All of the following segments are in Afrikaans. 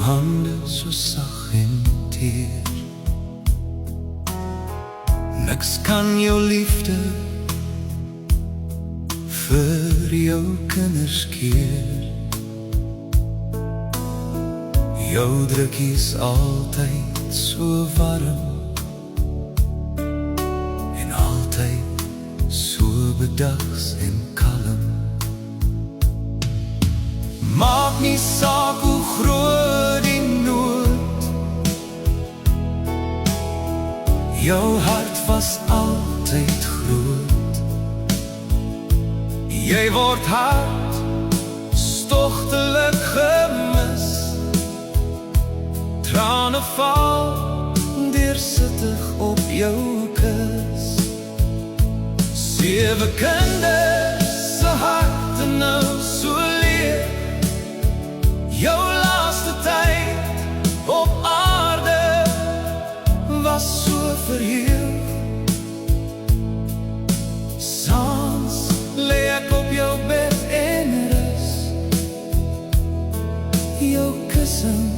hande so sag en teer. Niks kan jou liefde vir jou kinders keer. Jou drukkies altyd so warm en altyd so bedags en kalm. Maak nie saak hoe groot die nood, jou hart was altyd groot. Jy word hartstogtelik gemis, trane val deursittig op jou kus. 7 kinders se harte nou so leeg, jou laaste tyd op aarde was so verheug. Saans lê ek op jou bed en rus, jou kussing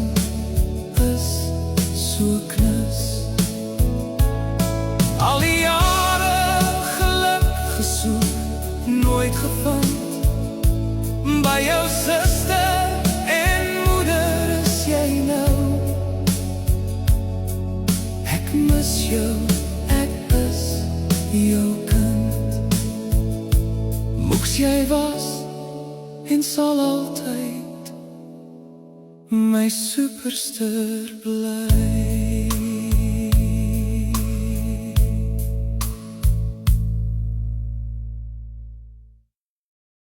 is so knus. Al die jare geluk gesoek, nooit gevind, by jou suster en moeder is jy nou. Ek mis jou, ek is jou kind. Moeks jy was en sal altyd my superster bly.